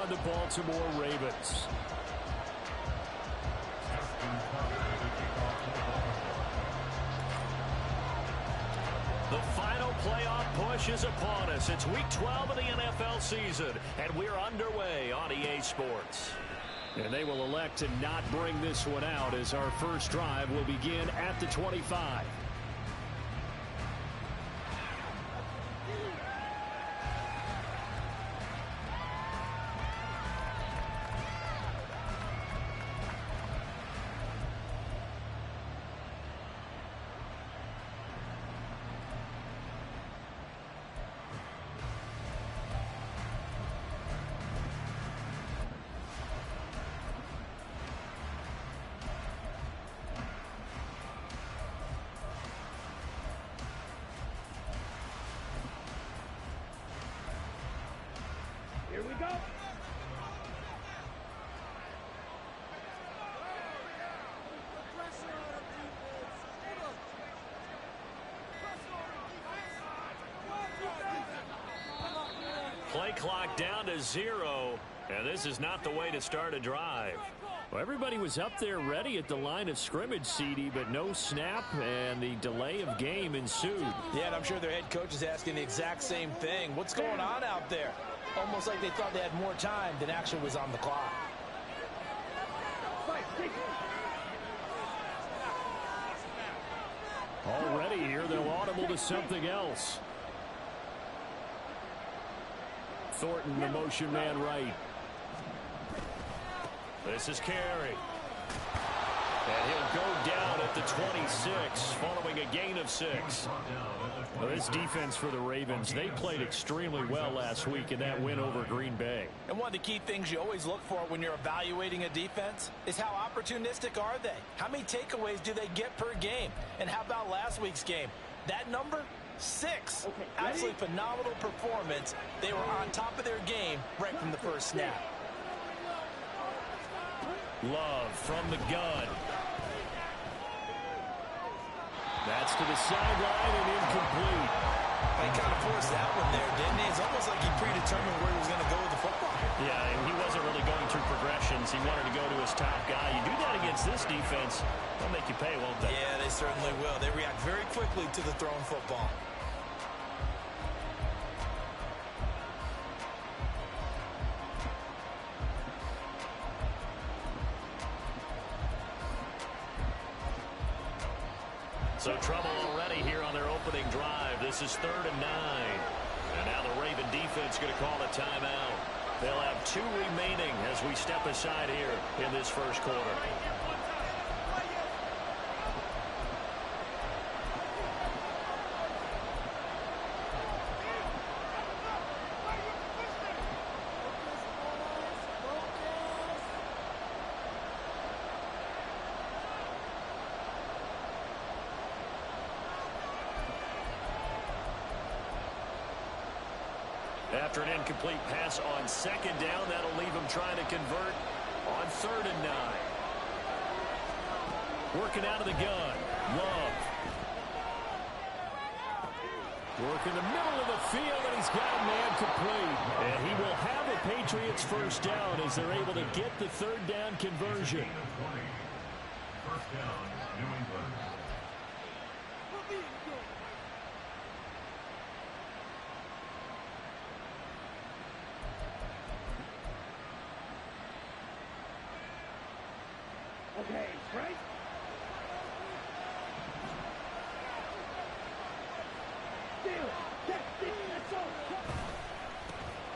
on the Baltimore Ravens. The final playoff push is upon us. It's Week 12 of the NFL season, and we're underway on EA Sports. And they will elect to not bring this one out as our first drive will begin at the 25. Here we go. Play clock down to 0, and this is not the way to start a drive. Well, everybody was up there ready at the line of scrimmage, CD, but no snap, and the delay of game ensued. Yeah, and I'm sure their head coach is asking the exact same thing. What's going on out there? Almost like they thought they had more time than actually was on the clock. Already here, they'll audible to something else. Thornton, the motion man right. This is Carey. And he'll go down at the 26 following a gain of 6. Well, this defense for the Ravens, they played extremely well last week in that win over Green Bay. And one of the key things you always look for when you're evaluating a defense is how opportunistic are they? How many takeaways do they get per game? And how about last week's game? That number? 6. Okay, absolutely phenomenal performance. They were on top of their game right from the first snap. Love from the gun. That's to the sideline and incomplete. He kind of forced that one there, didn't he? It's almost like he predetermined where he was going to go with the football. Yeah, and he wasn't really going through progressions. He wanted to go to his top guy. You do that against this defense, they'll make you pay, won't they? Yeah, they certainly will. They react very quickly to the thrown football. So trouble already here on their opening drive. This is 3rd and 9. And now the Raven defense going to call a timeout. They'll have 2 remaining as we step aside here in this first quarter. After an incomplete pass on 2nd down, that'll leave him trying to convert on 3rd and 9. Working out of the gun. Love. Working the middle of the field, and he's got a man complete. And he will have the Patriots first down as they're able to get the 3rd down conversion. First down, New England. Okay, Frank.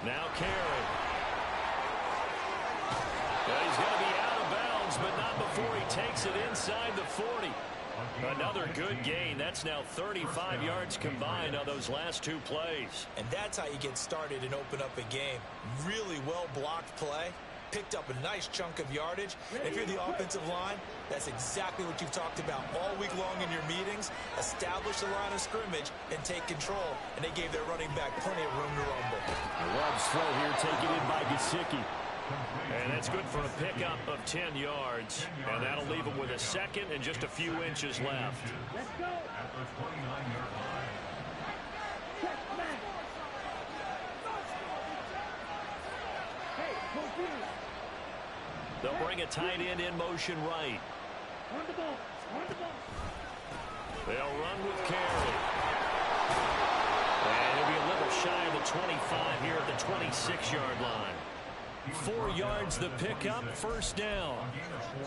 Now Carey. Well, he's going to be out of bounds, but not before he takes it inside the 40. Another good gain. That's now 35 yards combined on those last 2 plays. And that's how you get started and open up a game. Really well-blocked play. Picked up a nice chunk of yardage. And if you're the offensive line, that's exactly what you've talked about all week long in your meetings. Establish the line of scrimmage and take control. And they gave their running back plenty of room to rumble. Love's throw here taken in by Gesicki. And that's good for a pickup of 10 yards. And that'll leave him with a 2nd and just a few inches left. Let's go. At the 29-yard line. Hey, They'll bring a tight end in motion right. On the ball. On the ball. They'll run with Carey. And he'll be a little shy of the 25 here at the 26-yard line. 4 yards the pickup, first down.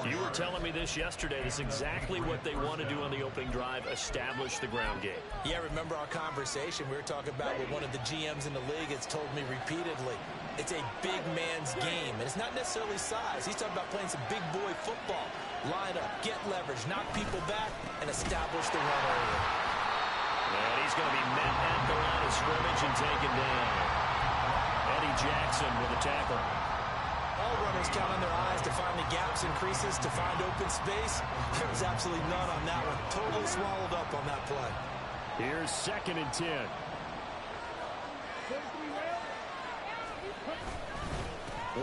You were telling me this yesterday. This is exactly what they want to do on the opening drive, establish the ground game. Yeah, remember our conversation? We were talking about what one of the GMs in the league has told me repeatedly. It's a big man's game, and it's not necessarily size. He's talking about playing some big boy football. Line up, get leverage, knock people back, and establish the run early. And he's going to be met at the line of scrimmage and taken down. Eddie Jackson with a tackle. All runners count on their eyes to find the gaps and creases, to find open space. There was absolutely none on that one. Totally swallowed up on that play. Here's 2nd and 10.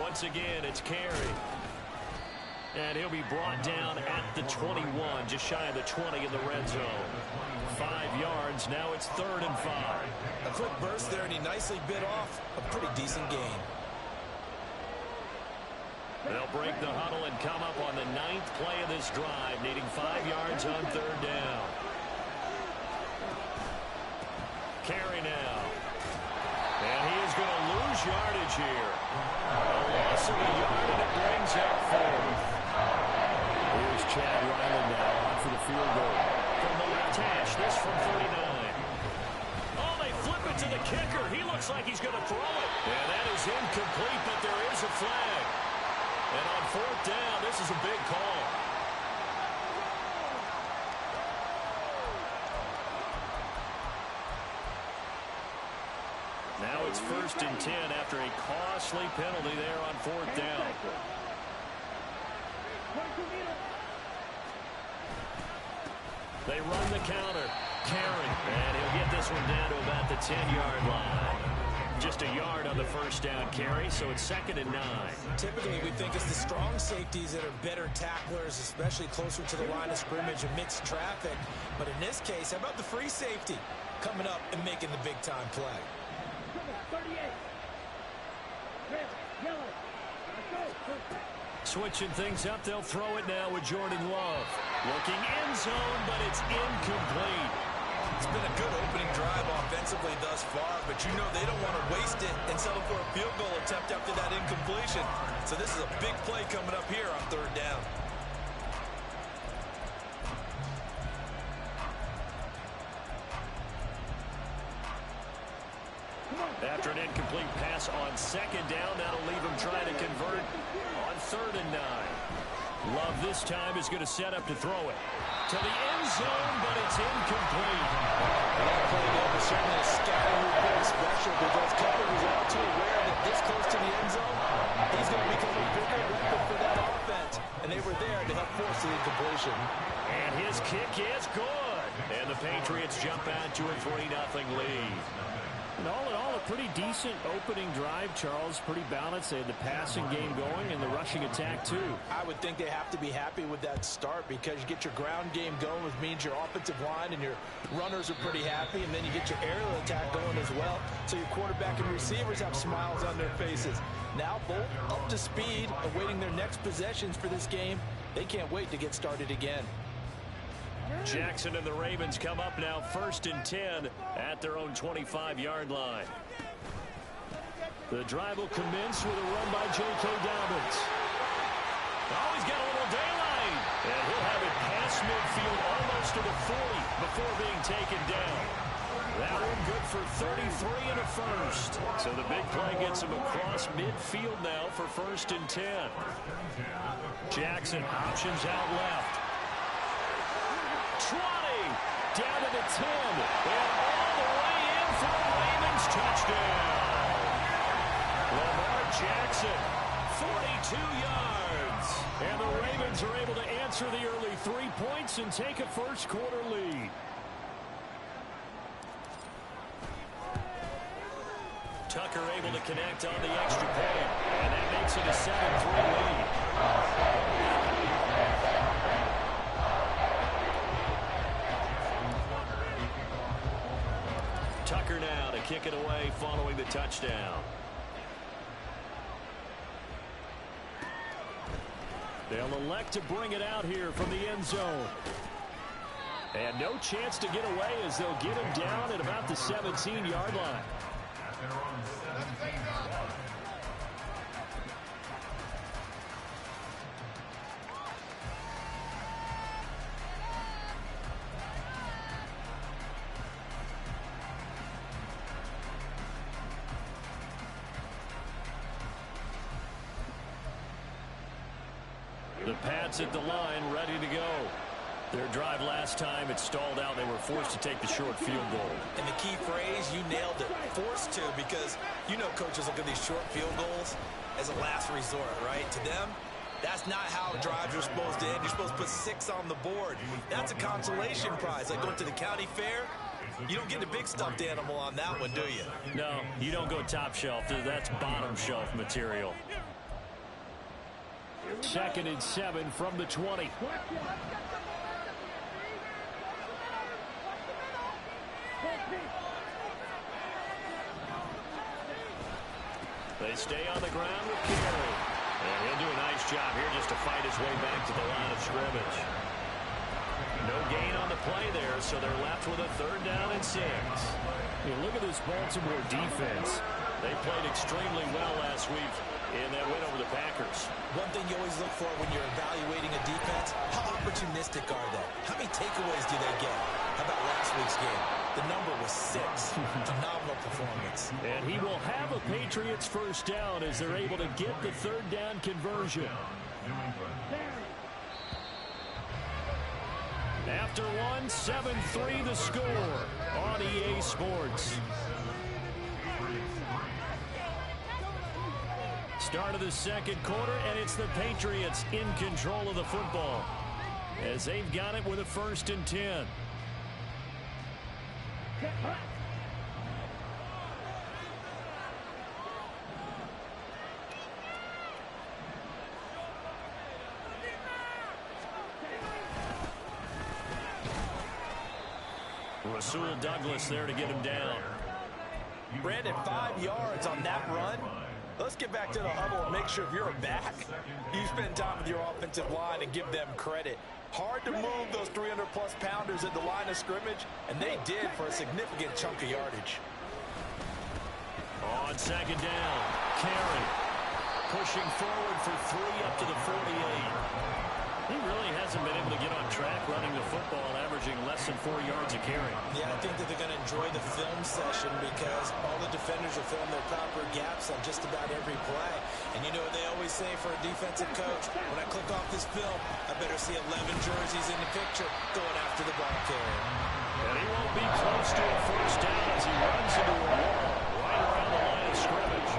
Once again, it's Carey. And he'll be brought down at the 21, just shy of the 20 in the red zone. 5 yards, now it's 3rd and 5. A quick burst there, and he nicely bit off a pretty decent gain. They'll break the huddle and come up on the 9th play of this drive, needing 5 yards on 3rd down. Carey now. And he is going to lose yardage here. A loss of a yard, and it brings up 4th. Here's Chad Ryland now on for the field goal. From the left hash, this from 39. Oh, they flip it to the kicker. He looks like he's going to throw it. And that is incomplete, but there is a flag. And on 4th down, this is a big call. Now it's 1st and 10 after a costly penalty there on 4th down. They run the counter. Carey. And he'll get this one down to about the 10-yard line. Just a yard on the first down carry, so it's 2nd and 9. Typically, we think it's the strong safeties that are better tacklers, especially closer to the line of scrimmage amidst traffic. But in this case, how about the free safety coming up and making the big-time play? 38. Red, yellow. Let's go. Switching things up, they'll throw it now with Jordan Love. Looking end zone, but it's incomplete. It's been a good opening drive offensively thus far, but you know they don't want to waste it and settle for a field goal attempt after that incompletion. So this is a big play coming up here on 3rd down. After an incomplete pass on 2nd down, that'll leave him trying to convert on 3rd and 9. Love this time is going to set up to throw it to the end zone, but it's incomplete. That play there was certainly a scouting report special because Cutler was all too aware that this close to the end zone, he's going to become a bigger weapon for that offense. And they were there to help force the incompletion. And his kick is good. And the Patriots jump out to a 3-0 lead. And all in all, a pretty decent opening drive, Charles. Pretty balanced. They had the passing game going and the rushing attack, too. I would think they have to be happy with that start because you get your ground game going, which means your offensive line and your runners are pretty happy, and then you get your aerial attack going as well. So your quarterback and receivers have smiles on their faces. Now both up to speed, awaiting their next possessions for this game. They can't wait to get started again. Jackson and the Ravens come up now 1st and 10 at their own 25-yard line. The drive will commence with a run by J.K. Dobbins. Oh, he's got a little daylight. And he'll have it past midfield almost to the 40 before being taken down. That one good for 33 and a first. So the big play gets him across midfield now for 1st and 10. Jackson options out left. 20, down to the 10, and all the way in for the Ravens touchdown. Lamar Jackson, 42 yards. And the Ravens are able to answer the early 3 points and take a first-quarter lead. Tucker able to connect on the extra point, and that makes it a 7-3 lead. Tucker now to kick it away following the touchdown. They'll elect to bring it out here from the end zone. And no chance to get away as they'll get him down at about the 17-yard line. The Pats at the line, ready to go. Their drive last time, it stalled out. They were forced to take the short field goal. And the key phrase, you nailed it, forced to, because you know coaches look at these short field goals as a last resort, right? To them, that's not how drives are supposed to end. You're supposed to put 6 on the board. That's a consolation prize. Like going to the county fair, you don't get a big stuffed animal on that one, do you? No, you don't go top shelf. That's bottom shelf material. 2nd and 7 from the 20. They stay on the ground with Carey. And he'll do a nice job here just to fight his way back to the line of scrimmage. No gain on the play there, so they're left with a 3rd down and 6. Hey, look at this Baltimore defense. They played extremely well last week in that win over the Packers. One thing you always look for when you're evaluating a defense, how opportunistic are they? How many takeaways do they get? How about last week's game? The number was 6. Phenomenal performance. And he will have a Patriots 1st down as they're able to get the 3rd down conversion. After one, 7-3 the score on EA Sports. Start of the 2nd quarter, and it's the Patriots in control of the football as they've got it with a 1st and 10. Rasul Douglas there to get him down. Brandon, 5 yards on that run. Let's get back to the huddle and make sure if you're a back, you spend time with your offensive line and give them credit. Hard to move those 300-plus pounders at the line of scrimmage, and they did for a significant chunk of yardage. On 2nd down, Carey pushing forward for 3 up to the 48. He really hasn't been able to get on track running the football, averaging less than 4 yards a carry. Yeah, I think that they're going to enjoy the film session because all the defenders will fill in their proper gaps on just about every play. And you know what they always say for a defensive coach? When I click off this film, I better see 11 jerseys in the picture going after the ball carrier. And he won't be close to a 1st down as he runs into a wall right around the line of scrimmage.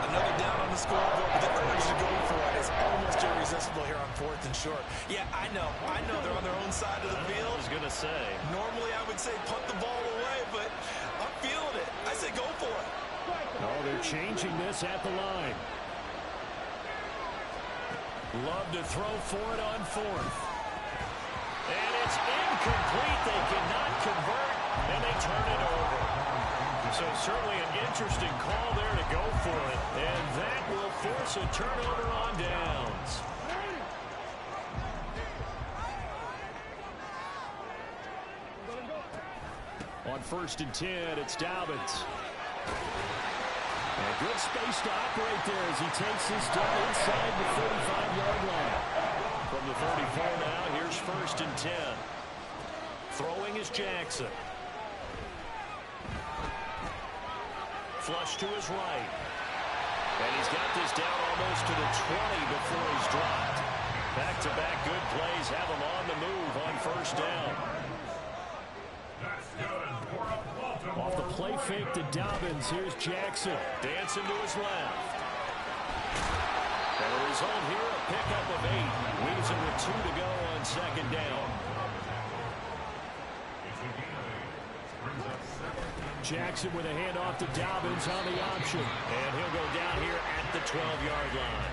Another down on the scoreboard, but the urge to go for it is almost irresistible here on 4th and short. Yeah, I know they're on their own side of the field. I was going to say. Normally I would say punt the ball away, but I'm feeling it. I say go for it. Oh, they're changing this at the line. Love to throw for it on 4th. And it's incomplete. They cannot convert, and they turn it over. So certainly an interesting call there to go for it. And that will force a turnover on downs. On 1st and 10, it's Dobbins. And good space to operate there as he takes this down inside the 35-yard line. From the 34 now, here's 1st and 10. Throwing is Jackson. Flush to his right. And he's got this down almost to the 20 before he's dropped. Back-to-back good plays have him on the move on 1st down. Off the play fake to Dobbins, here's Jackson. Dancing to his left. And the result here, a pickup of 8. Leaves him with 2 to go on 2nd down. Jackson with a handoff to Dobbins on the option. And he'll go down here at the 12-yard line.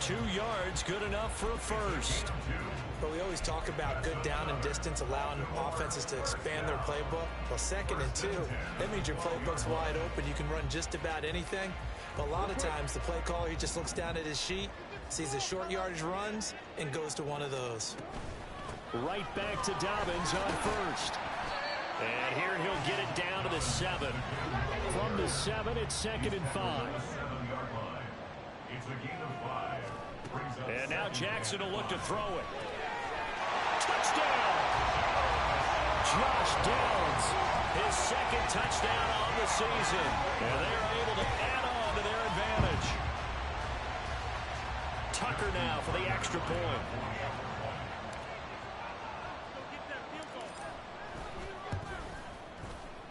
2 yards, good enough for a 1st. But we always talk about good down and distance, allowing offenses to expand their playbook. Well, 2nd and 2, that means your playbook's wide open. You can run just about anything. But a lot of times, the play caller, he just looks down at his sheet, sees the short yardage runs, and goes to one of those. Right back to Dobbins on first. And here he'll get it down to the 7. From the 7, it's 2nd and 5. It's a gain of 5. Brings up And now Jackson will look to throw it. Touchdown! Josh Downs, his 2nd touchdown on the season. And they're able to add on to their advantage. Tucker now for the extra point.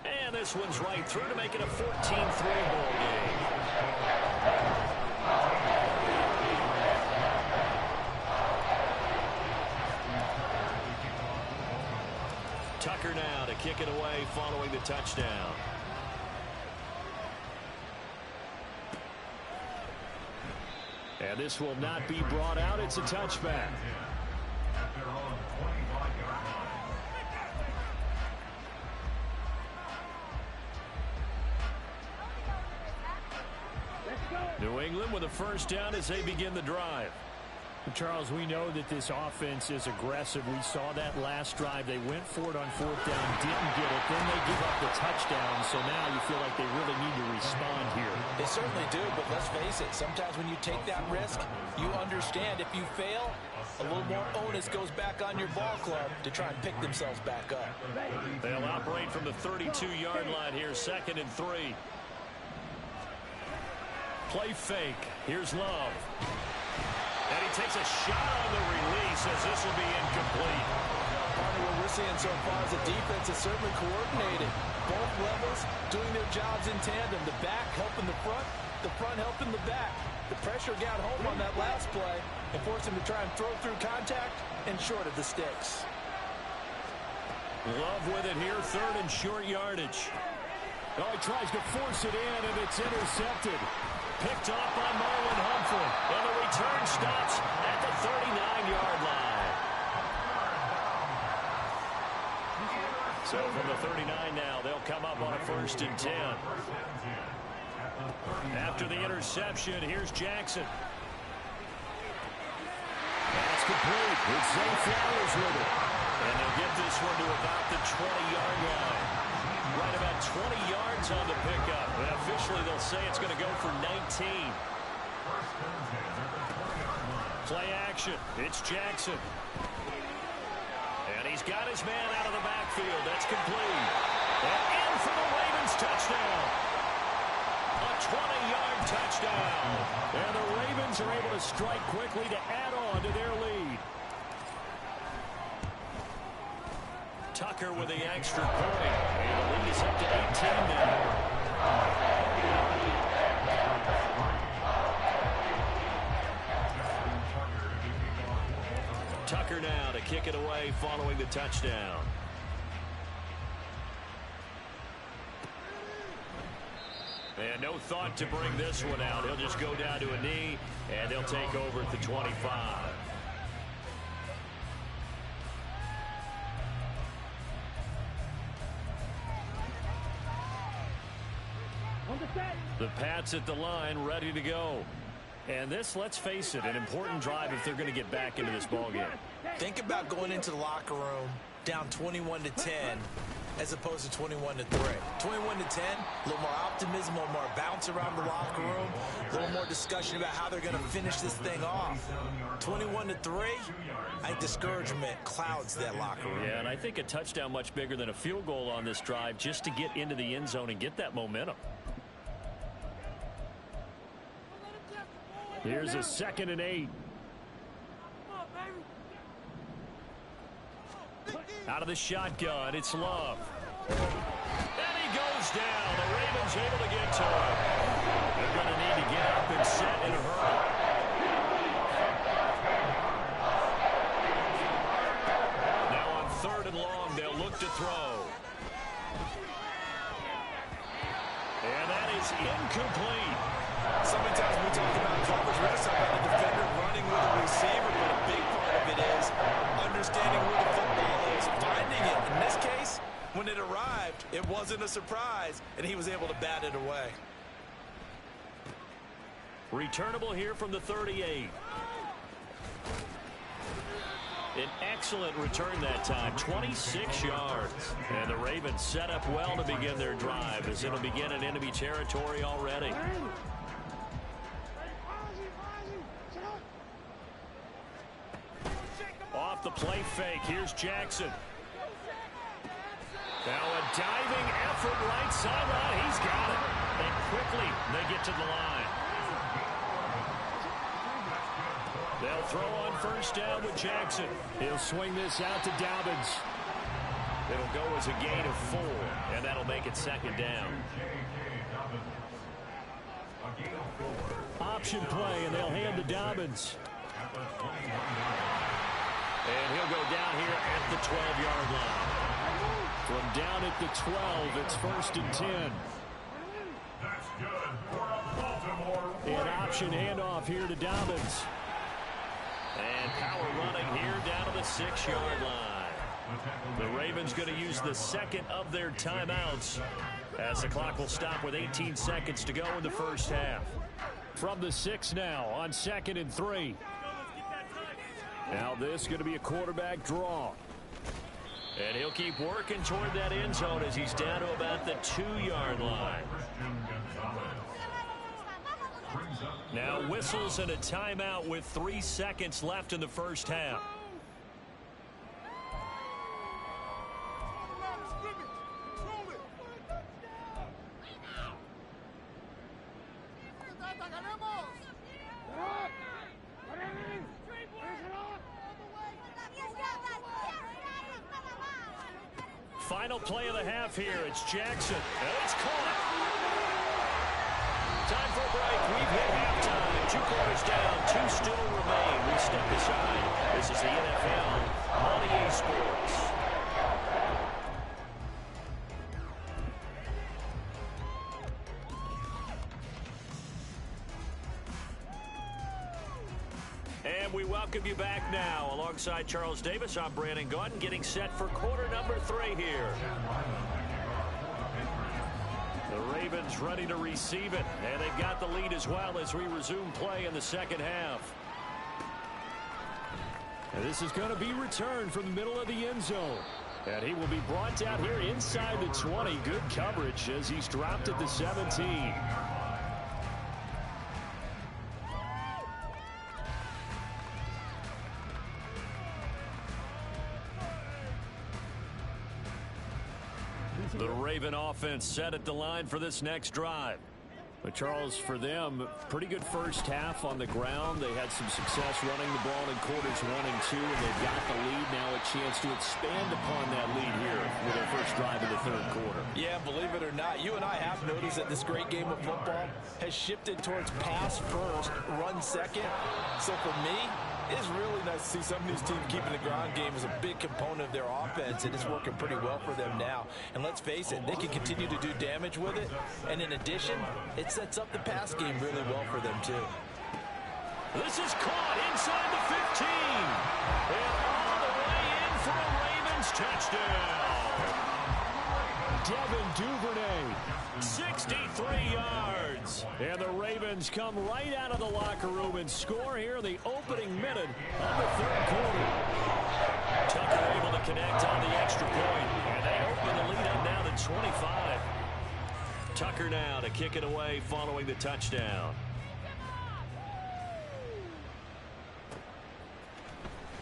And this one's right through to make it a 14-3 ball game. Tucker now to kick it away following the touchdown. And this will not be brought out. It's a touchback. at their own 25-yard line. New England with a first down as they begin the drive. Charles, we know that this offense is aggressive. We saw that last drive. They went for it on 4th down, didn't get it. Then they give up the touchdown. So now you feel like they really need to respond here. They certainly do, but let's face it. Sometimes when you take that risk, you understand if you fail, a little more onus goes back on your ball club to try and pick themselves back up. They'll operate from the 32-yard line here, 2nd and 3. Play fake. Here's Love. And he takes a shot on the release as this will be incomplete. Partner, what we're seeing so far is the defense is certainly coordinated. Both levels doing their jobs in tandem. The back helping the front helping the back. The pressure got home on that last play and forced him to try and throw through contact and short of the sticks. Love with it here, 3rd and short yardage. Oh, he tries to force it in, and it's intercepted. Picked off by Marlon Humphrey. And the return stops at the 39-yard line. So from the 39 now, they'll come up on a 1st and 10. After the interception, here's Jackson. That's complete. It's Zay Flowers with it. And they'll get this one to about the 20-yard line. Right about 20 yards on the pickup. And officially, they'll say it's going to go for 19. Play action. It's Jackson. And he's got his man out of the backfield. That's complete. And in for the Ravens touchdown. A 20-yard touchdown. And the Ravens are able to strike quickly to add on to their lead. Tucker with the extra point. And the lead is up to 18 now. Tucker now to kick it away following the touchdown. And no thought to bring this one out. He'll just go down to a knee, and they'll take over at the 25. The Pats at the line, ready to go. And this, let's face it, an important drive if they're going to get back into this ballgame. Think about going into the locker room down 21-10 as opposed to 21-3. 21-10, a little more optimism, a little more bounce around the locker room, a little more discussion about how they're going to finish this thing off. 21-3, I think discouragement clouds that locker room. Yeah, and I think a touchdown much bigger than a field goal on this drive just to get into the end zone and get that momentum. Here's a 2nd and 8. Out of the shotgun, it's Love. And he goes down. The Ravens able to get to him. They're going to need to get up and set in a hurry. Now on 3rd and long, they'll look to throw. And that is incomplete. So many times when we talk about coverage, we're just talking about the defender running with the receiver, but a big part of it is understanding where the football is, finding it. In this case, when it arrived, it wasn't a surprise, and he was able to bat it away. Returnable here from the 38. An excellent return that time, 26 yards. And the Ravens set up well to begin their drive as it'll begin in enemy territory already. Off the play fake, here's Jackson. Now a diving effort right sideline. He's got it. And quickly they get to the line. They'll throw on first down with Jackson. He'll swing this out to Dobbins. It'll go as a gain of 4, and that'll make it second down. Option play, and they'll hand to Dobbins. And he'll go down here at the 12-yard line. From down at the 12, it's 1st and 10. An option handoff here to Dobbins. And power running here down to the 6-yard line. The Ravens going to use the second of their timeouts as the clock will stop with 18 seconds to go in the first half. From the 6 now on 2nd and 3. Now this is going to be a quarterback draw. And he'll keep working toward that end zone as he's down to about the 2-yard line. Now whistles and a timeout with 3 seconds left in the first half. Final play of the half here. It's Jackson. And it's caught. Time for a break. We've hit halftime. 2 quarters down. 2 still remain. We step aside. This is the NFL on EA Sports. And we welcome you back now. Alongside Charles Davis, I'm Brandon Gaudin, getting set for quarter number 3 here. The Ravens ready to receive it, and they've got the lead as well as we resume play in the second half. And this is going to be returned from the middle of the end zone. And he will be brought down here inside the 20. Good coverage as he's dropped at the 17. The Raven offense set at the line for this next drive. But Charles, for them, pretty good first half on the ground. They had some success running the ball in quarters 1 and 2, and they've got the lead now, a chance to expand upon that lead here with their first drive in the 3rd quarter. Yeah, believe it or not, you and I have noticed that this great game of football has shifted towards pass first, run second. So for me, it's really nice to see some of these teams keeping the ground game as a big component of their offense, and it's working pretty well for them now. And let's face it, they can continue to do damage with it. And in addition, it sets up the pass game really well for them, too. This is caught inside the 15. And all the way in for a Ravens touchdown. Devin Duvernay. 63 yards. And the Ravens come right out of the locker room and score here in the opening minute of the 3rd quarter. Tucker able to connect on the extra point. And they open the lead up now to 25. Tucker now to kick it away following the touchdown.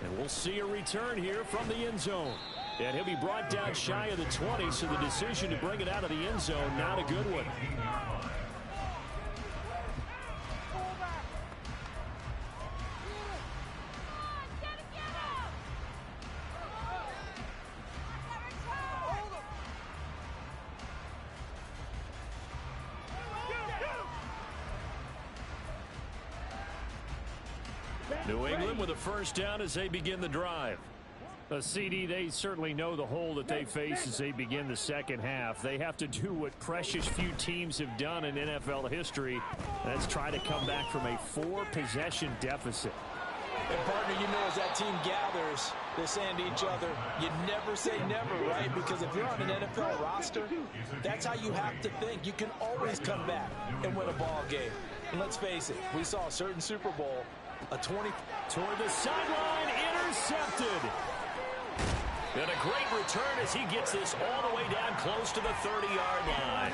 And we'll see a return here from the end zone. And he'll be brought down shy of the 20, so the decision to bring it out of the end zone, not a good one. New England with a first down as they begin the drive. CD, they certainly know the hole that they face as they begin the second half. They have to do what precious few teams have done in NFL history. That's try to come back from a 4-possession deficit. And, partner, you know, as that team gathers, they're saying to each other, you never say never, right? Because if you're on an NFL roster, that's how you have to think. You can always come back and win a ball game. And let's face it, we saw a certain Super Bowl A 20. Toward the sideline, intercepted. And a great return as he gets this all the way down close to the 30-yard line.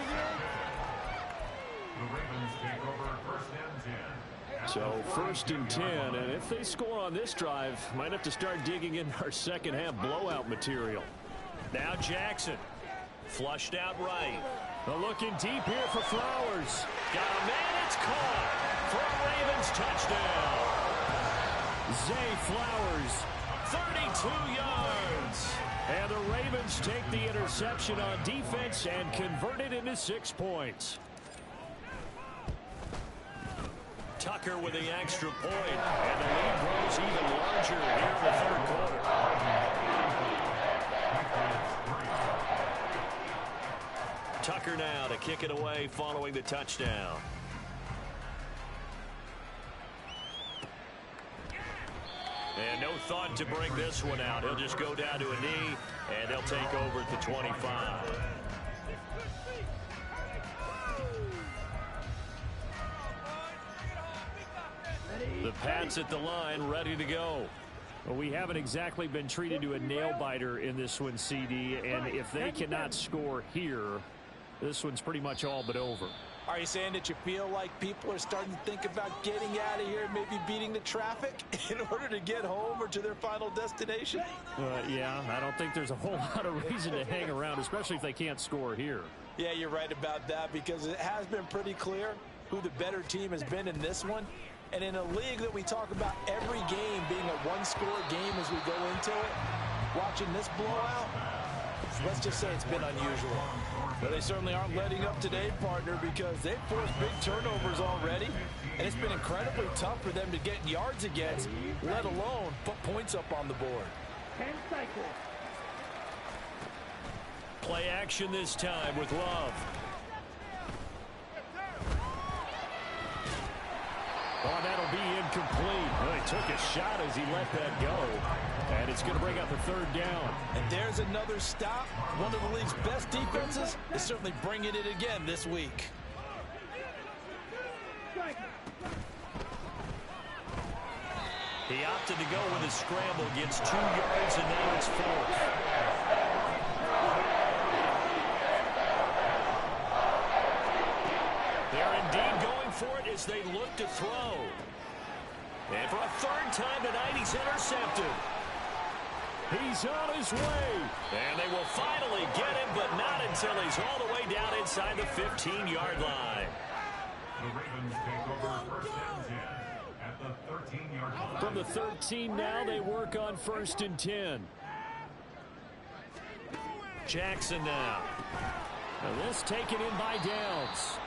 The Ravens take over first and 10. So first and 10, and if they score on this drive, might have to start digging in our second half blowout material. Now Jackson, flushed out right. Looking deep here for Flowers. Got a man, it's caught for a Ravens touchdown. Zay Flowers, 32 yards. And the Ravens take the interception on defense and convert it into 6 points. Tucker with the extra point, and the lead grows even larger here in the third quarter. Tucker now to kick it away following the touchdown. And no thought to bring this one out. He'll just go down to a knee, and they'll take over at the 25. The Pats at the line, ready to go. Well, we haven't exactly been treated to a nail-biter in this one, CD, and if they cannot score here, this one's pretty much all but over. Are you saying that you feel like people are starting to think about getting out of here, maybe beating the traffic in order to get home or to their final destination? Yeah, I don't think there's a whole lot of reason to hang around, especially if they can't score here. Yeah, you're right about that, because it has been pretty clear who the better team has been in this one. And in a league that we talk about every game being a one-score game as we go into it, watching this blowout, let's just say it's been unusual. But they certainly aren't letting up today, partner, because they've forced big turnovers already, and it's been incredibly tough for them to get yards against, let alone put points up on the board. 10 cycles. Play action this time with Love. Oh, that'll be incomplete. Well, he took a shot as he let that go. And it's going to bring up a third down. And there's another stop. One of the league's best defenses is certainly bringing it again this week. He opted to go with a scramble, gets 2 yards, and now it's 4th. They're indeed going for it as they look to throw. And for a third time tonight, he's intercepted. He's on his way. And they will finally get him, but not until he's all the way down inside the 15-yard line. The Ravens take over first and 10 at the 13-yard line. From the 13 now, they work on first and 10. Jackson now. And this taken in by Downs.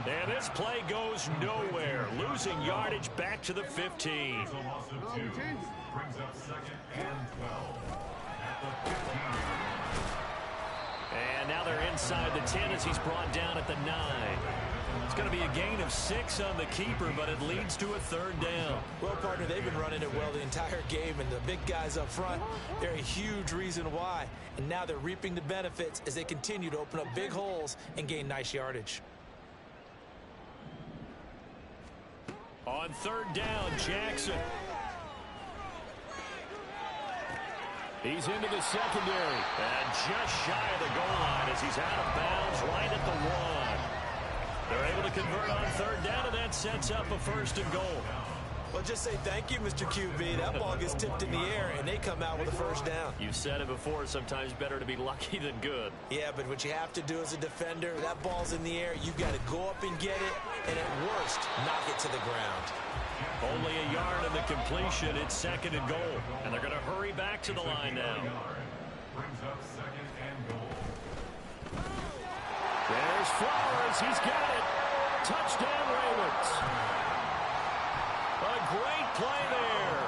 And this play goes nowhere. Losing yardage back to the 15. It's a loss of 2. Brings up second and 12 at the 15. And now they're inside the 10 as he's brought down at the 9. It's going to be a gain of 6 on the keeper, but it leads to a third down. Well, partner, they've been running it well the entire game, and the big guys up front, they're a huge reason why. And now they're reaping the benefits as they continue to open up big holes and gain nice yardage. On third down, Jackson. He's into the secondary. And just shy of the goal line as he's out of bounds right at the 1. They're able to convert on third down, and that sets up a first and goal. Well, just say thank you, Mr. QB. That ball gets tipped in the air, and they come out with a first down. You've said it before, sometimes better to be lucky than good. Yeah, but what you have to do as a defender, that ball's in the air, you've got to go up and get it, and at worst, knock it to the ground. Only a yard in the completion. It's second and goal. And they're going to hurry back to the line now. Brings up second and goal. There's Flowers. He's got it. Touchdown, Ravens. A great play there.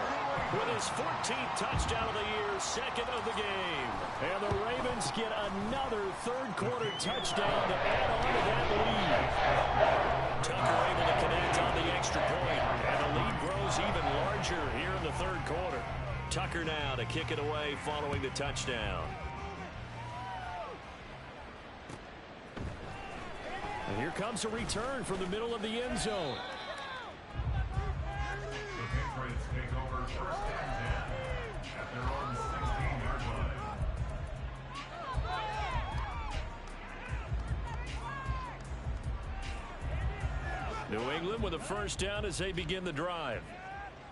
With his 14th touchdown of the year, second of the game. And the Ravens get another third-quarter touchdown to add on to that lead. Tucker able to connect on the extra point. And the lead grows even larger here in the third quarter. Tucker now to kick it away following the touchdown. And here comes a return from the middle of the end zone. The New England with a first down as they begin the drive.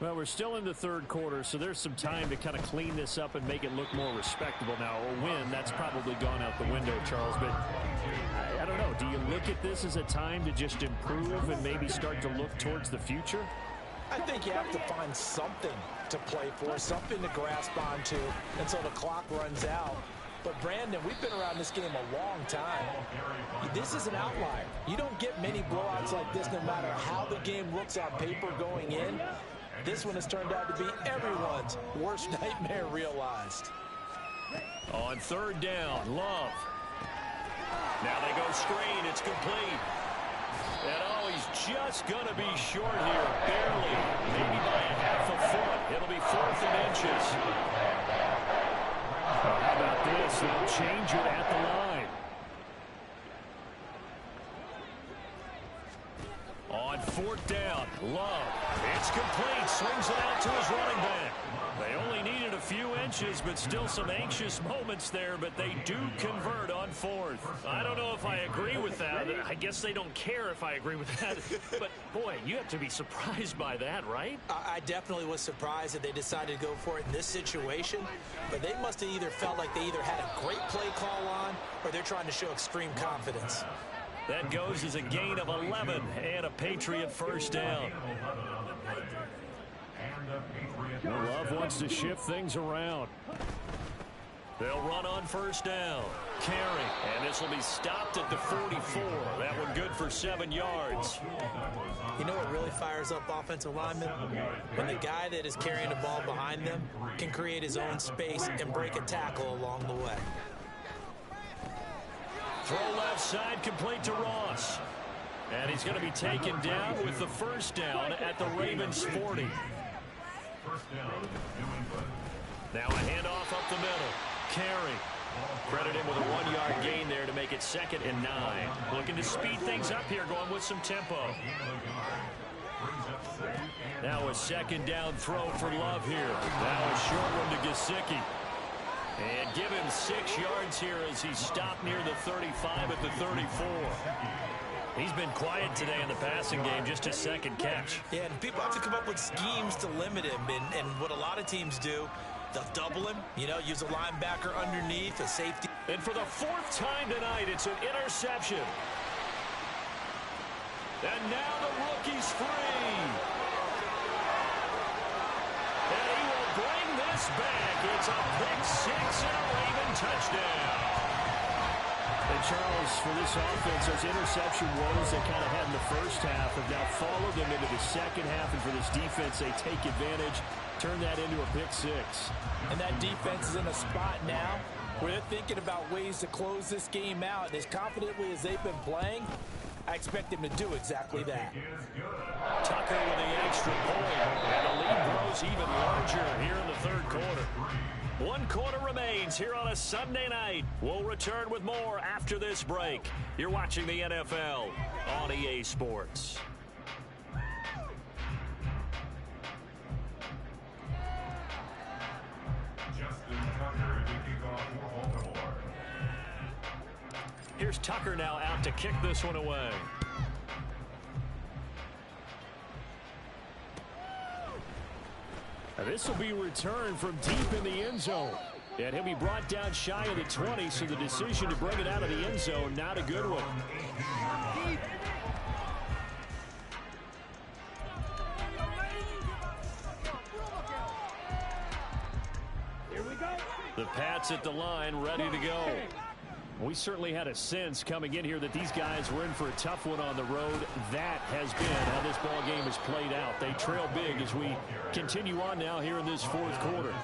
Well, we're still in the third quarter, so there's some time to kind of clean this up and make it look more respectable. Now, a win, that's probably gone out the window, Charles, but I don't know. Do you look at this as a time to just improve and maybe start to look towards the future? I think you have to find something to play for, something to grasp onto until the clock runs out. But, Brandon, we've been around this game a long time. This is an outlier. You don't get many blowouts like this no matter how the game looks on paper going in. This one has turned out to be everyone's worst nightmare realized. On third down, Love. Now they go screen. It's complete. And oh, he's just going to be short here. Barely. Maybe by a half a foot. It'll be 4th and inches. How about this? They'll change it at the line. On 4th down, Love. It's complete. Swings it out to his running back. They only needed a few inches, but still some anxious moments there, but they do convert on 4th. I don't know if I agree with that. I guess they don't care if I agree with that. But, boy, you have to be surprised by that, right? I definitely was surprised that they decided to go for it in this situation, but they must have either felt like they either had a great play call on or they're trying to show extreme confidence. That goes as a gain of 11 and a Patriot first down. Love wants to shift things around. They'll run on first down. Carry, and this will be stopped at the 44. That one good for 7 yards. You know what really fires up offensive linemen? When the guy that is carrying the ball behind them can create his own space and break a tackle along the way. Throw left side, complete to Ross. And he's going to be taken down with the first down at the Ravens 40. Now a handoff up the middle. Carry. Credit him with a 1-yard gain there to make it 2nd and 9. Looking to speed things up here, going with some tempo. Now a 2nd down throw for Love here. Now a short one to Gesicki. And give him 6 yards here as he's stopped near the 35 at the 34. He's been quiet today in the passing game, just his 2nd catch. Yeah, and people have to come up with schemes to limit him. And what a lot of teams do, they'll double him, use a linebacker underneath, a safety. And for the 4th time tonight, it's an interception. And now the rookie's free. And he will bring this back. It's a pick 6 and a Raven touchdown. And Charles, for this offense, those interception woes they kind of had in the first half have now followed them into the second half. And for this defense, they take advantage, turn that into a pick 6. And that defense is in a spot now where they're thinking about ways to close this game out. And as confidently as they've been playing, I expect them to do exactly that. Tucker with the extra point. And the lead grows even larger here in the third quarter. 1 quarter remains here on a Sunday night. We'll return with more after this break. You're watching the NFL on EA Sports. Here's Tucker now out to kick this one away. Now this will be returned from deep in the end zone. And he'll be brought down shy of the 20, so the decision to bring it out of the end zone, not a good one. Here we go. The Pats at the line, ready to go. We certainly had a sense coming in here that these guys were in for a tough one on the road. That has been how this ball game has played out. They trail big as we continue on now here in this fourth quarter.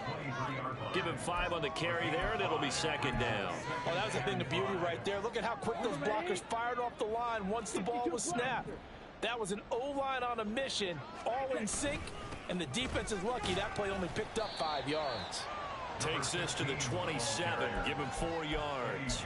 Give him 5 on the carry there, and it'll be 2nd down. Oh, that was a thing of beauty right there. Look at how quick those blockers fired off the line once the ball was snapped. That was an O-line on a mission, all in sync, and the defense is lucky that play only picked up 5 yards. Takes this to the 27. Give him 4 yards.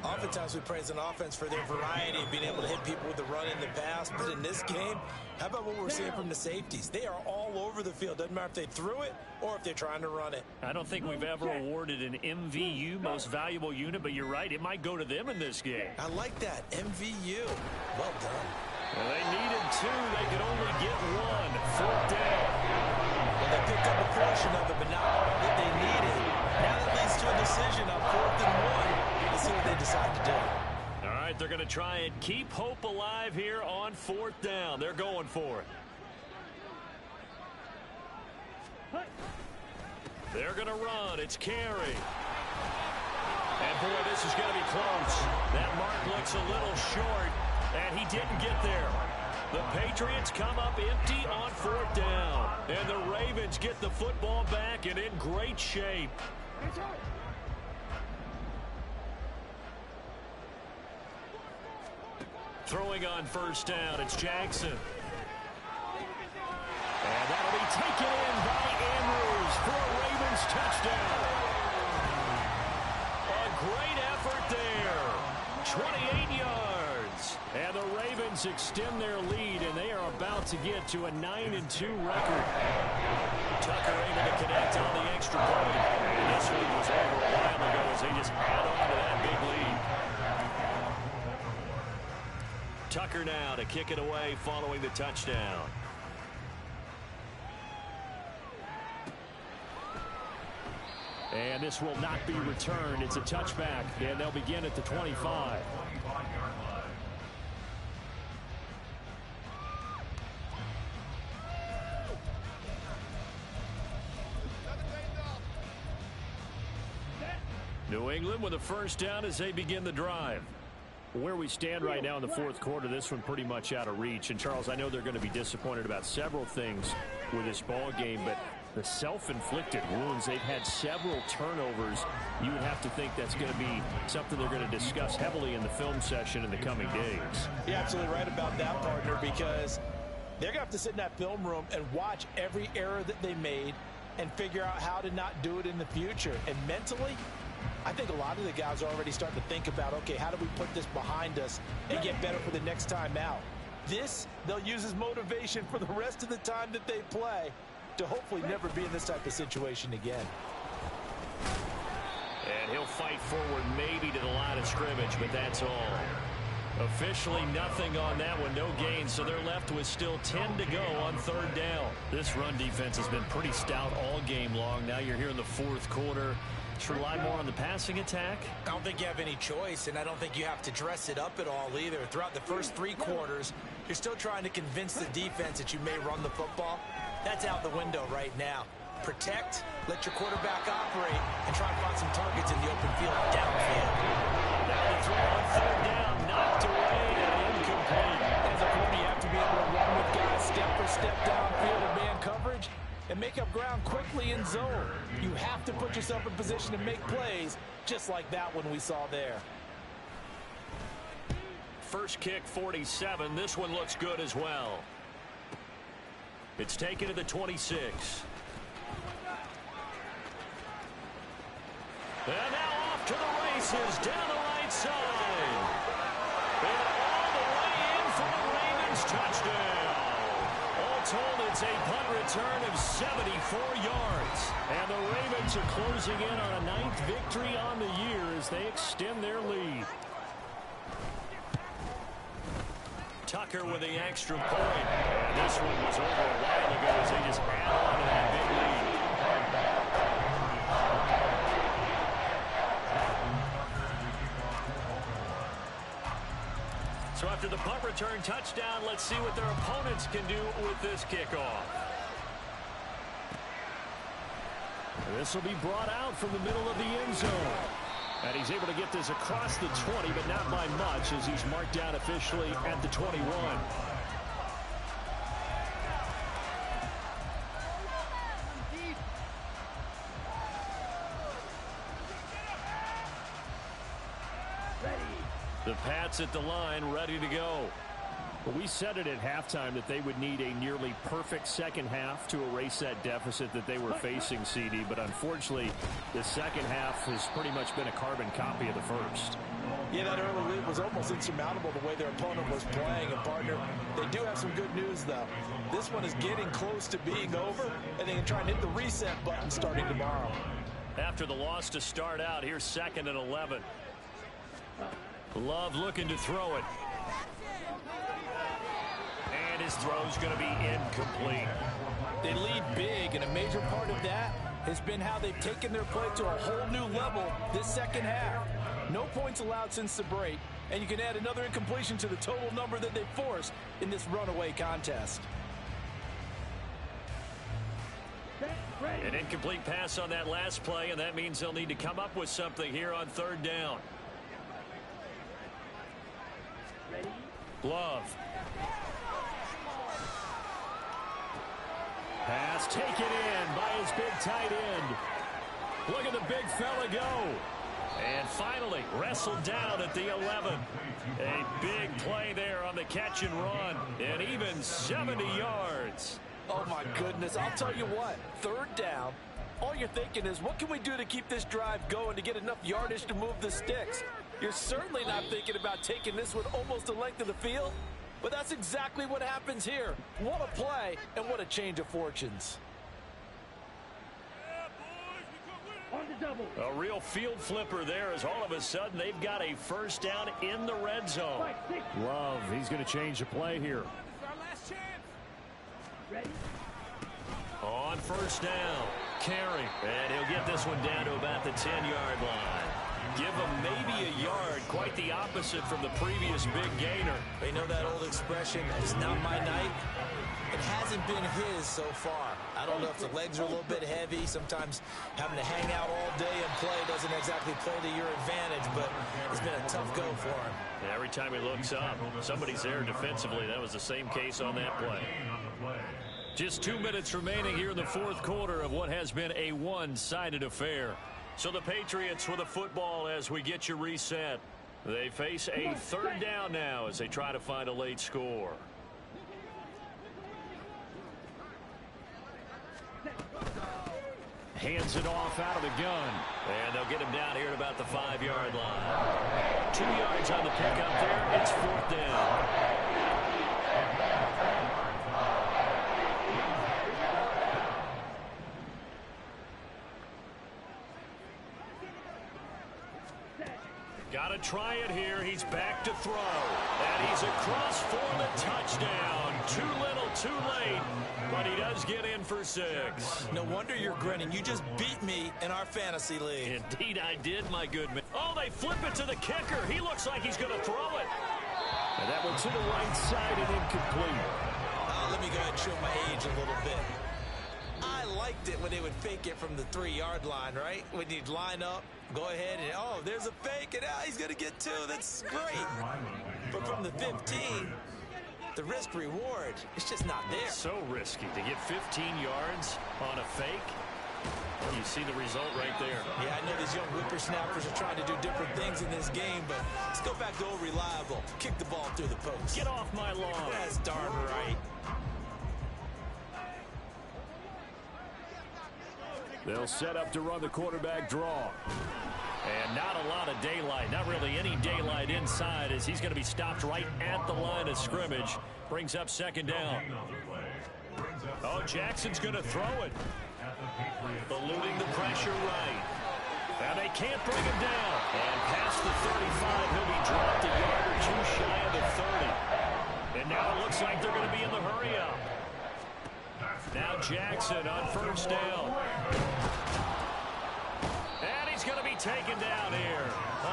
Oftentimes we praise an offense for their variety of being able to hit people with the run in the pass. But in this game, how about what we're seeing from the safeties? They are all over the field. Doesn't matter if they threw it or if they're trying to run it. I don't think we've ever awarded an MVU, most valuable unit, but you're right. It might go to them in this game. I like that. MVU. Well done. Well, they needed 2. They could only get 1. 4th down. Well, they picked up a portion of it, but not all that they needed. Now that leads to a decision on 4th and 1. Let's see what they decide to do. All right, they're going to try and keep hope alive here on 4th down. They're going for it. They're going to run. It's Carey. And, boy, this is going to be close. That mark looks a little short, and he didn't get there. The Patriots come up empty on 4th down. And the Ravens get the football back and in great shape. Throwing on 1st down, it's Jackson. And that'll be taken in by Andrews for a Ravens touchdown. A great effort there. 28 yards. And the Ravens extend their lead, and they are about to get to a 9-2 record. Tucker able to connect on the extra point. And this one was over a while ago as they just add on to that big lead. Tucker now to kick it away following the touchdown. And this will not be returned. It's a touchback, and they'll begin at the 25. New England with a 1st down as they begin the drive. Where we stand right now in the 4th quarter, this one pretty much out of reach. And, Charles, I know they're going to be disappointed about several things with this ball game, but the self-inflicted wounds, they've had several turnovers. You would have to think that's going to be something they're going to discuss heavily in the film session in the coming days. You're absolutely right about that, partner, because they're going to have to sit in that film room and watch every error that they made and figure out how to not do it in the future. And mentally, I think a lot of the guys are already starting to think about, okay, how do we put this behind us and get better for the next time out? This, they'll use as motivation for the rest of the time that they play to hopefully never be in this type of situation again. And he'll fight forward maybe to the line of scrimmage, but that's all. Officially nothing on that one, no gain, so they're left with still 10 to go on 3rd down. This run defense has been pretty stout all game long. Now you're here in the 4th quarter. Should rely more on the passing attack? I don't think you have any choice, and I don't think you have to dress it up at all either. Throughout the first 3 quarters, you're still trying to convince the defense that you may run the football. That's out the window right now. Protect, let your quarterback operate, and try and find some targets in the open field downfield. Now the throw on 3rd down, knocked away and incomplete. As a corner, you have to be able to run with guys step for step downfield in man coverage and make up ground quickly in zone. You have to put yourself in position to make plays, just like that one we saw there. First kick, 47. This one looks good as well. It's taken to the 26. And now off to the races, down the right side. And all the way in for the Ravens touchdown. All told, it's a punt return of 74 yards. And the Ravens are closing in on a 9th victory on the year as they extend their lead. Tucker with the extra point. And this one was over a while ago as they just add on to that big lead. So after the punt return touchdown, let's see what their opponents can do with this kickoff. This will be brought out from the middle of the end zone. And he's able to get this across the 20, but not by much as he's marked down officially at the 21. The Pats at the line, ready to go. Well, we said it at halftime that they would need a nearly perfect second half to erase that deficit that they were facing, CD. But unfortunately, the second half has pretty much been a carbon copy of the first. Yeah, that early lead was almost insurmountable the way their opponent was playing. And, partner, they do have some good news, though. This one is getting close to being over, and they can try and hit the reset button starting tomorrow. After the loss to start out, here's 2nd and 11. Love looking to throw it. his throw's going to be incomplete. They lead big, and a major part of that has been how they've taken their play to a whole new level this second half. No points allowed since the break, and you can add another incompletion to the total number that they forced in this runaway contest. An incomplete pass on that last play, and that means they'll need to come up with something here on third down. Love. Pass taken in by his big tight end. Look at the big fella go. And finally wrestled down at the 11. A big play there on the catch and run. And even 70 yards. Oh, my goodness. I'll tell you what. Third down. All you're thinking is, what can we do to keep this drive going to get enough yardage to move the sticks? You're certainly not thinking about taking this one almost the length of the field. But that's exactly what happens here. What a play and what a change of fortunes. A real field flipper there as all of a sudden they've got a first down in the red zone. Love, he's going to change the play here. On first down, carry. And he'll get this one down to about the 10-yard line. Give him maybe a yard, quite the opposite from the previous big gainer. They know that old expression, it's not my night. It hasn't been his so far. I don't know if the legs are a little bit heavy. Sometimes having to hang out all day and play doesn't exactly play to your advantage, but it's been a tough go for him. Yeah, every time he looks up, somebody's there defensively. That was the same case on that play. Just 2 minutes remaining here in the fourth quarter of what has been a one-sided affair. So the Patriots with the football as we get you reset. They face a third down now as they try to find a late score. Hands it off out of the gun. And they'll get him down here at about the 5-yard line. 2 yards on the pickup there. It's fourth down. Got to try it here. He's back to throw. And he's across for the touchdown. Too little, too late. But he does get in for 6. No wonder you're grinning. You just beat me in our fantasy league. Indeed I did, my good man. Oh, they flip it to the kicker. He looks like he's going to throw it. And that one to the right side and incomplete. Let me go ahead and show my age a little bit. I liked it when they would fake it from the 3-yard line, right? When you'd line up, go ahead and, oh, there's a fake, and he's going to get 2. That's great. But from the 15, the risk reward, it's just not there. So risky to get 15 yards on a fake. Well, you see the result right there. Yeah, I know these young whippersnappers are trying to do different things in this game, but let's go back to old reliable. Kick the ball through the post. Get off my lawn. That's darn right. They'll set up to run the quarterback draw. And not a lot of daylight, not really any daylight inside as he's going to be stopped right at the line of scrimmage. Brings up second down. Oh, Jackson's going to throw it. Eluding the pressure right. And they can't bring him down. And past the 35, he'll be dropped a yard or 2 shy of the 30. And now it looks like they're going to be in the hurry up. Now Jackson on first down. And he's going to be taken down here.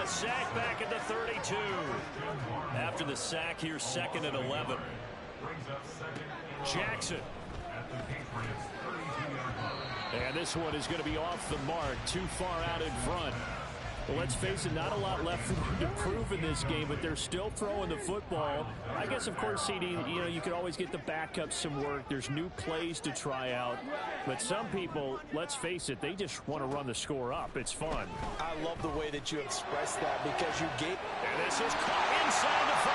A sack back at the 32. After the sack here, second and 11. Jackson. And this one is going to be off the mark, too far out in front. Well, let's face it, not a lot left for them to prove in this game, but they're still throwing the football. I guess, of course, CD, you could always get the backup some work. There's new plays to try out. But some people, let's face it, they just want to run the score up. It's fun. I love the way that you express that because you gave. And this is caught inside the 5.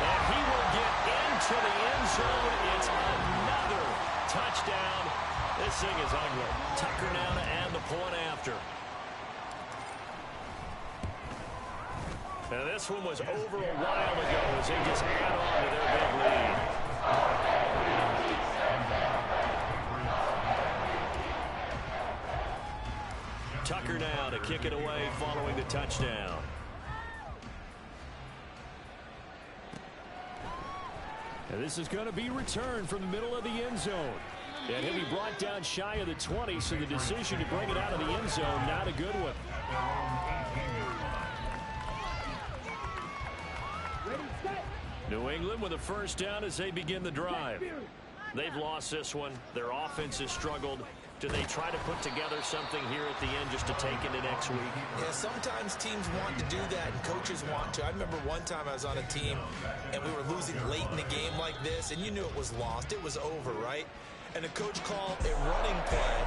And he will get into the end zone. It's another touchdown. This thing is ugly. Tucker now to add the point after. Now this one was over a while ago as they just add on to their big lead. Tucker now to kick it away following the touchdown. And this is going to be returned from the middle of the end zone. And he'll be brought down shy of the 20, so the decision to bring it out of the end zone, not a good one. New England with a first down as they begin the drive. They've lost this one. Their offense has struggled. Do they try to put together something here at the end just to take into next week? Yeah, sometimes teams want to do that and coaches want to. I remember one time I was on a team and we were losing late in the game like this, and you knew it was lost. It was over, right? And the coach called a running play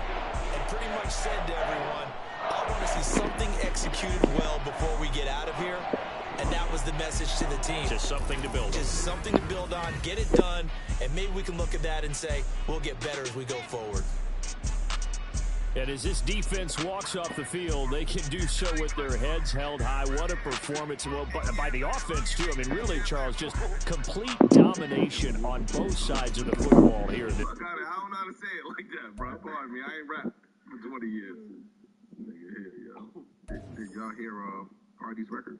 and pretty much said to everyone, I want to see something executed well before we get out of here. And that was the message to the team. Just something to build on. Just something to build on, get it done, and maybe we can look at that and say, we'll get better as we go forward. And as this defense walks off the field, they can do so with their heads held high. What a performance by the offense, too. I mean, really, Charles, just complete domination on both sides of the football here. I don't know how to say it like that, bro. Pardon me. I ain't rapped for 20 years. Nigga here, yo. Did y'all hear Hardy's record?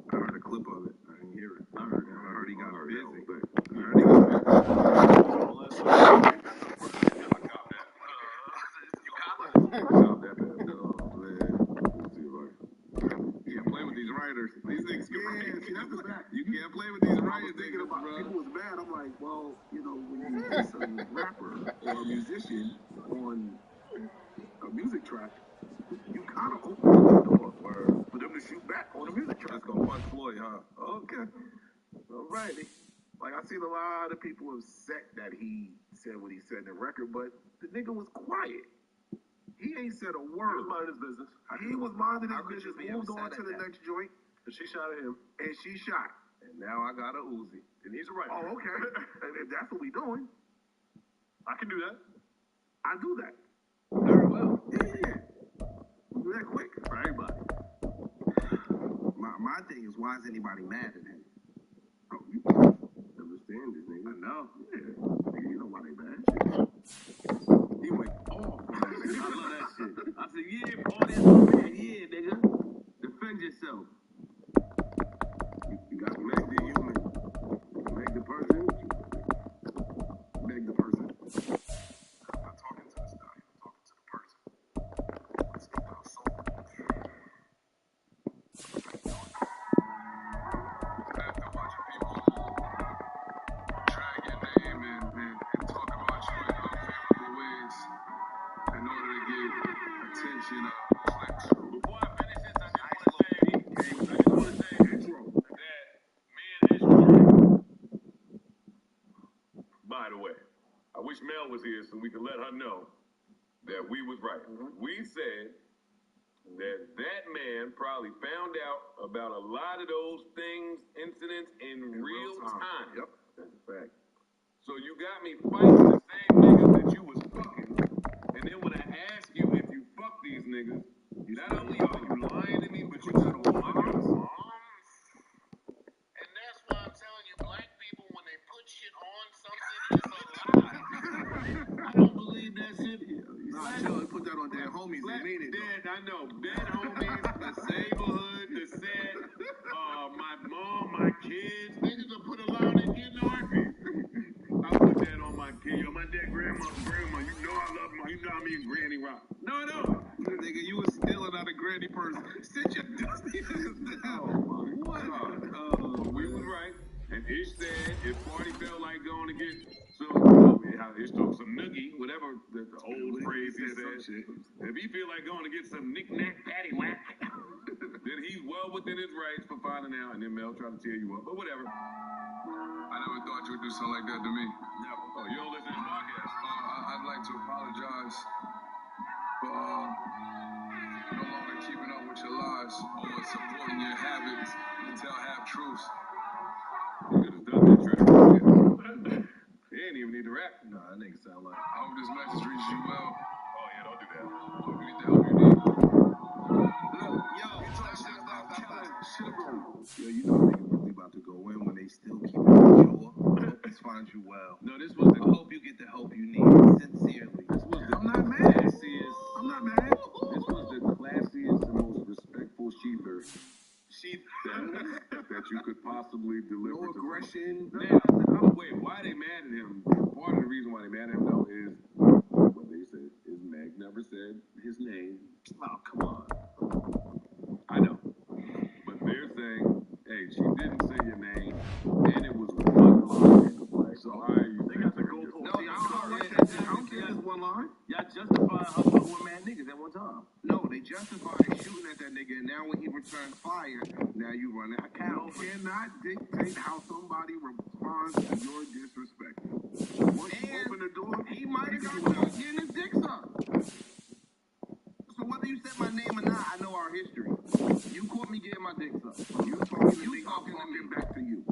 I heard a clip of it. I didn't hear it. I heard he got busy. I heard he got busy. These niggas that's the fact. You can't play with these writers. Thinking about people was bad. I'm like, well, you know, when you diss a rapper or a musician on a music track, you kind of open the door for them to shoot back on a music track. That's gonna punch Floyd, huh? Okay. Alrighty. Like, I seen a lot of people upset that he said what he said in the record, but the nigga was quiet. He ain't said a word. He was minding his business. He was minding his business, moved on to the next joint. And she shot at him. And she shot. And now I got a Uzi. And he's a writer. Oh, okay. And that's what we doing. I can do that. I do that. Very well. Yeah. We do that quick. For everybody. My thing is, why is anybody mad at him? Oh, you understand this, nigga. I know. Yeah. You know why they mad. He went, oh. I love that shit. I said, yeah, all this man, yeah, nigga. Defend yourself. You got to make the human. Make the person. Make the person. I'm not talking to this guy. I'm talking to the person. Let's speak our soul. After watching people drag your name and talk about you in unfavorable ways in order to get attention or clicks. Before I finish this, I just want to say intro that me and Israel. By the way, I wish Mel was here so we could let her know that we was right. We said that man probably found out about a lot of those things, incidents in real time. Yep, that's a fact. So you got me fighting the same niggas that you was fucking, and then when I ask you if you fuck these niggas, not only are you lying to me, but you got a mom. And that's why I'm telling you, black people, when they put shit on something, it's a lie. I don't believe that shit. Nah, Joe, put that on dead homies. They mean it. Dead, I know. Dead homies, the neighborhood, the set, my mom, my kids. Niggas will put a lot in getting heartbeat. I put that on my kid. Yo, my dad, grandma, you know I love my, you know I mean Granny Rock. No. Nigga, you was stealing out of Granny purse. Sit your dusty ass down. Oh, my God. We was right. And Ish said if Party felt like going to get some noogie, whatever the old phrase he said. If he feel like going to get some knick-knack, paddywhack, then he's well within his rights for finding out, and then Mel tried to tear you up. But whatever. I never thought you would do something like that to me. Never. Oh, you don't listen to this podcast? I'd like to apologize for no longer keeping up with your lies or supporting your habits to tell half-truths. You could have done that, Trevor. He ain't even need to rap. Nah, that nigga sound like. I hope this message reaches you well. Oh, yeah, don't do that. Hope you get the help you need. Look, yo, you talk shit about killing sugar. Yo, you know niggas really about to go in when they still keep it pure. I hope this finds you well. No, this was the... I hope you get the help you need. Sincerely. I'm not mad. I'm not mad. This was the classiest and most respectful sheather that you could possibly possibly deliver No aggression. Now, wait, why they mad at him? Part of the reason why they mad at him, though, is what they said is Meg never said his name. Oh, come on. I know. But they're saying, hey, she didn't say your name, and it was one line in the play. So how are you? They got the goalpost. No, I don't care if it's one line. Y'all justify hustling one man niggas at one time. No, they justify shooting at that nigga, and now when he returns fire, now you run that account. You cannot dictate how somebody responds to your disrespect. Once you open the door, he might have got caught getting his dick sucked. So whether you said my name or not, I know our history. You caught me getting my dick sucked. You talking to me back to you.